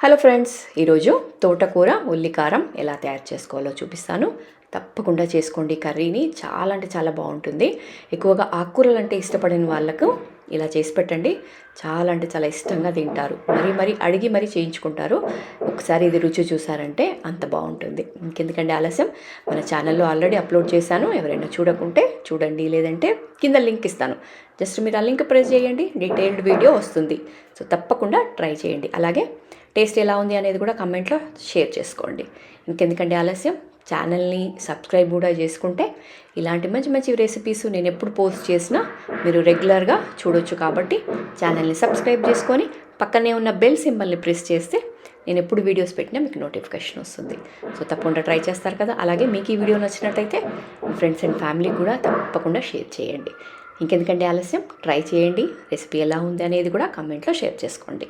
Hello friends, ఈరోజు తోటకూర ఉల్లికారం ఎలా తయారు చేసుకోవాలో చూపిస్తాను. తప్పకుండా చేసుకోండి. కర్రీని చాలా అంటే చాలా బాగుంటుంది. ఎక్కువగా ఆకుకూరలు అంటే ఇష్టపడిన వాళ్ళకు ఇలా చేసి పెట్టండి. చాలా అంటే చాలా ఇష్టంగా తింటారు. మరీ అడిగి మరీ చేయించుకుంటారు. ఒకసారి ఇది రుచి చూసారంటే అంత బాగుంటుంది. ఇంకెందుకంటే ఆలస్యం, మన ఛానల్లో ఆల్రెడీ అప్లోడ్ చేశాను. ఎవరైనా చూడకుంటే చూడండి, లేదంటే కింద లింక్ ఇస్తాను. జస్ట్ మీరు ఆ లింక్ ప్రెస్ చేయండి, డీటెయిల్డ్ వీడియో వస్తుంది. సో తప్పకుండా ట్రై చేయండి. అలాగే టేస్ట్ ఎలా ఉంది అనేది కూడా కమెంట్లో షేర్ చేసుకోండి. ఇంకెందుకంటే ఆలస్యం, ఛానల్ని సబ్స్క్రైబ్ కూడా చేసుకుంటే ఇలాంటి మంచి మంచి రెసిపీస్ నేను ఎప్పుడు పోస్ట్ చేసినా మీరు రెగ్యులర్గా చూడొచ్చు. కాబట్టి ఛానల్ని సబ్స్క్రైబ్ చేసుకొని పక్కనే ఉన్న బెల్ సింబల్ని ప్రెస్ చేస్తే నేను ఎప్పుడు వీడియోస్ పెట్టినా మీకు నోటిఫికేషన్ వస్తుంది. సో తప్పకుండా ట్రై చేస్తారు కదా. అలాగే మీకు ఈ వీడియో నచ్చినట్టయితే మీ ఫ్రెండ్స్ అండ్ ఫ్యామిలీ కూడా తప్పకుండా షేర్ చేయండి. ఇంకెందుకంటే ఆలస్యం, ట్రై చేయండి. రెసిపీ ఎలా ఉంది అనేది కూడా కమెంట్లో షేర్ చేసుకోండి.